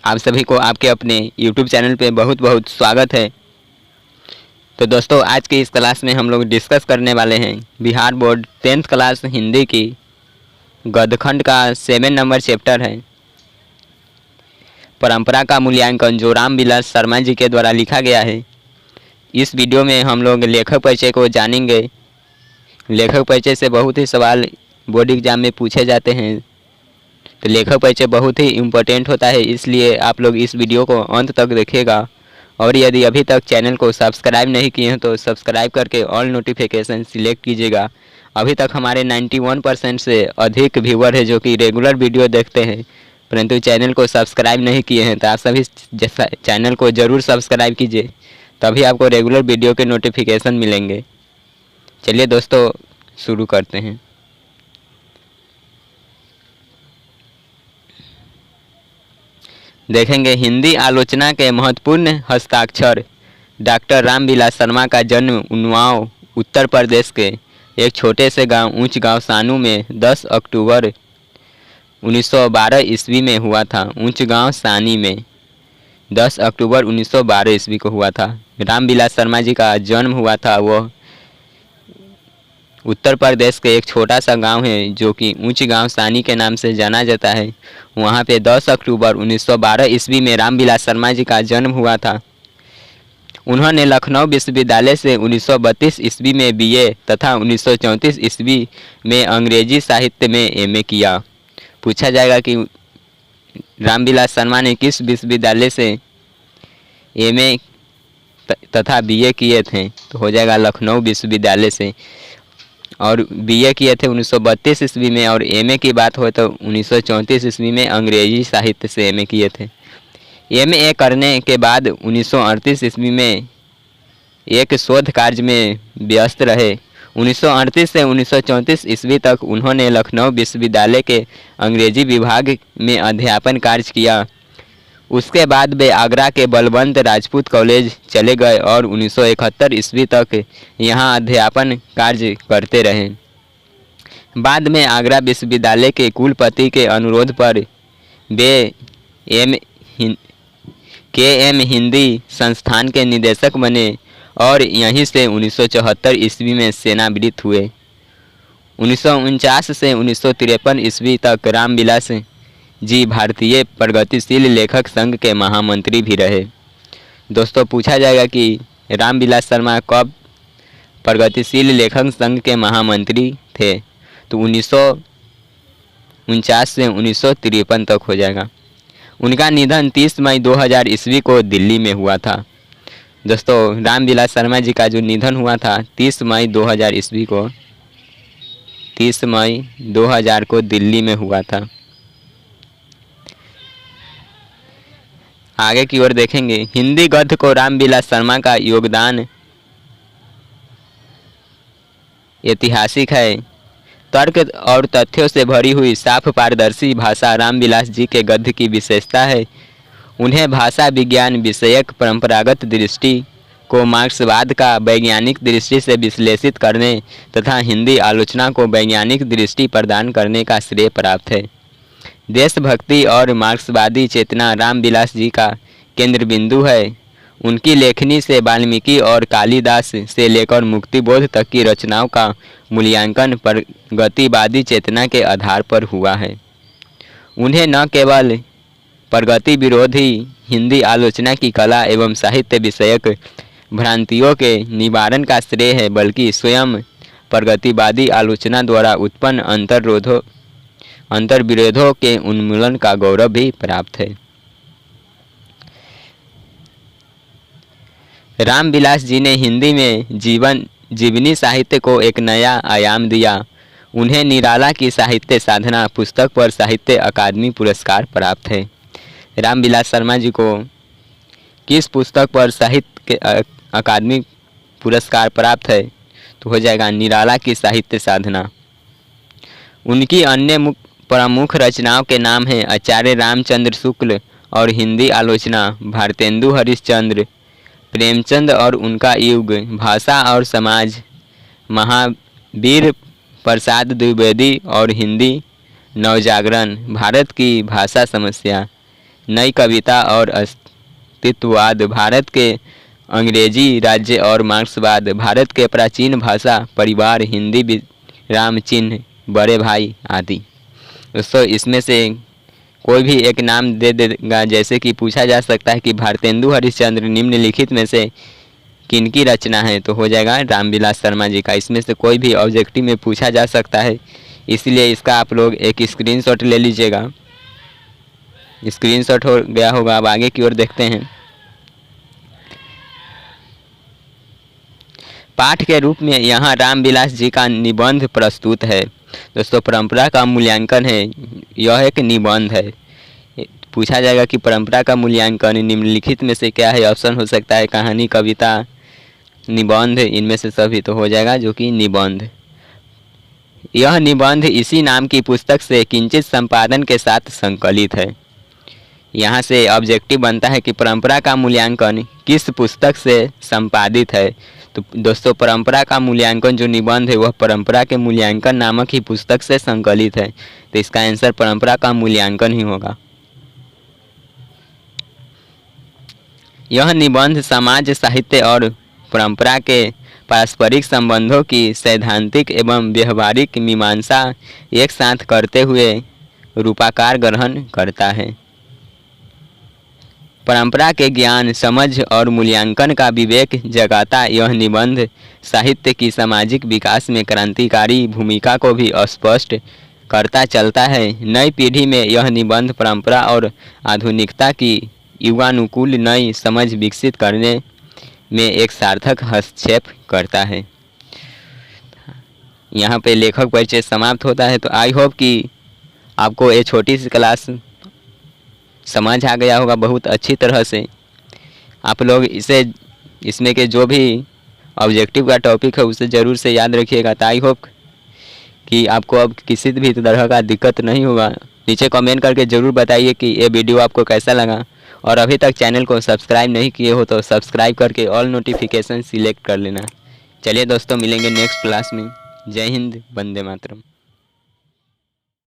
आप सभी को आपके अपने YouTube चैनल पे बहुत बहुत स्वागत है। तो दोस्तों, आज की इस क्लास में हम लोग डिस्कस करने वाले हैं Bihar board 10th class Hindi की गद्यखंड का 7 नंबर चैप्टर है परंपरा का मूल्यांकन, जो रामविलास शर्मा जी के द्वारा लिखा गया है। इस वीडियो में हम लोग लेखक परिचय को जानेंगे। लेखक परिचय से बहुत ही सवाल बोर्ड एग्जाम में पूछे जाते हैं, तो लेखक परिचय बहुत ही इम्पोर्टेंट होता है, इसलिए आप लोग इस वीडियो को अंत तक देखिएगा। और यदि अभी तक चैनल को सब्सक्राइब नहीं किए हैं तो सब्सक्राइब करके ऑल नोटिफिकेशन सिलेक्ट कीजिएगा। अभी तक हमारे 91% से अधिक व्यूअर है जो कि रेगुलर वीडियो देखते हैं, परंतु चैनल को सब्सक्राइब नहीं किए हैं। तो आप सभी चैनल को ज़रूर सब्सक्राइब कीजिए, तभी आपको रेगुलर वीडियो के नोटिफिकेशन मिलेंगे। चलिए दोस्तों, शुरू करते हैं। देखेंगे हिंदी आलोचना के महत्वपूर्ण हस्ताक्षर। डॉक्टर रामविलास शर्मा का जन्म उन्नाव उत्तर प्रदेश के एक छोटे से गांव ऊंच गांव सानू में 10 अक्टूबर 1912 ईस्वी में हुआ था। ऊंच गांव सानी में 10 अक्टूबर 1912 ईस्वी को हुआ था। रामविलास शर्मा जी का जन्म हुआ था वह उत्तर प्रदेश के एक छोटा सा गांव है जो कि ऊंच गांव सानी के नाम से जाना जाता है। वहां पे 10 अक्टूबर 1912 ईस्वी में रामविलास शर्मा जी का जन्म हुआ था। उन्होंने लखनऊ विश्वविद्यालय से 1932 ईस्वी में बीए तथा 1934 ईस्वी में अंग्रेजी साहित्य में एमए किया। पूछा जाएगा कि रामविलास शर्मा ने किस विश्वविद्यालय से एमए तथा बीए किए थे, तो हो जाएगा लखनऊ विश्वविद्यालय से। और बीए किए थे 1932 ईस्वी में, और एमए की बात हो तो 1934 ईस्वी में अंग्रेजी साहित्य से एमए किए थे। एमए करने के बाद 1938 ईस्वी में एक शोध कार्य में व्यस्त रहे। 1938 से 1934 ईस्वी तक उन्होंने लखनऊ विश्वविद्यालय के अंग्रेजी विभाग में अध्यापन कार्य किया। उसके बाद वे आगरा के बलवंत राजपूत कॉलेज चले गए और 1971 ईस्वी तक यहाँ अध्यापन कार्य करते रहे। बाद में आगरा विश्वविद्यालय के कुलपति के अनुरोध पर वे KM हिंदी संस्थान के निदेशक बने और यहीं से 1974 ईस्वी में सेवानिवृत्त हुए। 1949 से 1953 ईस्वी तक रामविलास जी भारतीय प्रगतिशील लेखक संघ के महामंत्री भी रहे। दोस्तों, पूछा जाएगा कि रामविलास शर्मा कब प्रगतिशील लेखक संघ के महामंत्री थे, तो 1949 से 1953 तक हो जाएगा। उनका निधन 30 मई 2000 ईस्वी को दिल्ली में हुआ था। दोस्तों, रामविलास शर्मा जी का जो निधन हुआ था 30 मई 2000 ईस्वी को, 30 मई 2000 को दिल्ली में हुआ था। आगे की ओर देखेंगे। हिंदी गद्य को रामविलास शर्मा का योगदान ऐतिहासिक है। तर्क और तथ्यों से भरी हुई साफ पारदर्शी भाषा रामविलास जी के गद्य की विशेषता है। उन्हें भाषा विज्ञान विषयक परंपरागत दृष्टि को मार्क्सवाद का वैज्ञानिक दृष्टि से विश्लेषित करने तथा हिंदी आलोचना को वैज्ञानिक दृष्टि प्रदान करने का श्रेय प्राप्त है। देशभक्ति और मार्क्सवादी चेतना रामविलास जी का केंद्र बिंदु है। उनकी लेखनी से वाल्मीकि और कालिदास से लेकर मुक्तिबोध तक की रचनाओं का मूल्यांकन प्रगतिवादी चेतना के आधार पर हुआ है। उन्हें न केवल प्रगति विरोधी हिंदी आलोचना की कला एवं साहित्य विषयक भ्रांतियों के निवारण का श्रेय है, बल्कि स्वयं प्रगतिवादी आलोचना द्वारा उत्पन्न अंतर्विरोधों के उन्मूलन का गौरव भी प्राप्त है। रामविलास जी ने हिंदी में जीवनी साहित्य को एक नया आयाम दिया। उन्हें निराला की साहित्य साधना पुस्तक पर साहित्य अकादमी पुरस्कार प्राप्त है। रामविलास शर्मा जी को किस पुस्तक पर साहित्य अकादमी पुरस्कार प्राप्त है, तो हो जाएगा निराला की साहित्य साधना। उनकी अन्य प्रमुख रचनाओं के नाम हैं आचार्य रामचंद्र शुक्ल और हिंदी आलोचना, भारतेंदु हरिश्चंद्र, प्रेमचंद और उनका युग, भाषा और समाज, महावीर प्रसाद द्विवेदी और हिंदी नवजागरण, भारत की भाषा समस्या, नई कविता और अस्तित्ववाद, भारत के अंग्रेजी राज्य और मार्क्सवाद, भारत के प्राचीन भाषा परिवार, हिंदी विराम चिन्ह, बड़े भाई आदि। दोस्तों इसमें से कोई भी एक नाम दे देगा। जैसे कि पूछा जा सकता है कि भारतेंदु हरिश्चंद्र निम्नलिखित में से किनकी रचना है, तो हो जाएगा रामविलास शर्मा जी का। इसमें से कोई भी ऑब्जेक्टिव में पूछा जा सकता है, इसलिए इसका आप लोग एक स्क्रीनशॉट ले लीजिएगा। स्क्रीनशॉट हो गया होगा। अब आगे की ओर देखते हैं। पाठ के रूप में यहाँ रामविलास जी का निबंध प्रस्तुत है। दोस्तों परंपरा का मूल्यांकन है, यह एक निबंध है। पूछा जाएगा कि परंपरा का मूल्यांकन निम्नलिखित में से क्या है। ऑप्शन हो सकता है कहानी, कविता, निबंध, इनमें से सभी, तो हो जाएगा जो कि निबंध। यह निबंध इसी नाम की पुस्तक से किंचित संपादन के साथ संकलित है। यहाँ से ऑब्जेक्टिव बनता है कि परंपरा का मूल्यांकन किस पुस्तक से संपादित है। तो दोस्तों परंपरा का मूल्यांकन जो निबंध है वह परंपरा के मूल्यांकन नामक ही पुस्तक से संकलित है। तो इसका आंसर परंपरा का मूल्यांकन ही होगा। यह निबंध समाज, साहित्य और परंपरा के पारस्परिक संबंधों की सैद्धांतिक एवं व्यवहारिक मीमांसा एक साथ करते हुए रूपाकार ग्रहण करता है। परंपरा के ज्ञान, समझ और मूल्यांकन का विवेक जगाता यह निबंध साहित्य की सामाजिक विकास में क्रांतिकारी भूमिका को भी स्पष्ट करता चलता है। नई पीढ़ी में यह निबंध परंपरा और आधुनिकता की युगानुकूल नई समझ विकसित करने में एक सार्थक हस्तक्षेप करता है। यहाँ पे लेखक परिचय समाप्त होता है। तो आई होप कि आपको ये छोटी सी क्लास समझ आ गया होगा बहुत अच्छी तरह से। आप लोग इसमें के जो भी ऑब्जेक्टिव का टॉपिक है उसे ज़रूर से याद रखिएगा। तो आई होप कि आपको अब किसी भी तरह का दिक्कत नहीं होगा। नीचे कमेंट करके ज़रूर बताइए कि ये वीडियो आपको कैसा लगा, और अभी तक चैनल को सब्सक्राइब नहीं किए हो तो सब्सक्राइब करके ऑल नोटिफिकेशन सिलेक्ट कर लेना। चलिए दोस्तों मिलेंगे नेक्स्ट क्लास में। जय हिंद, वंदे मातरम।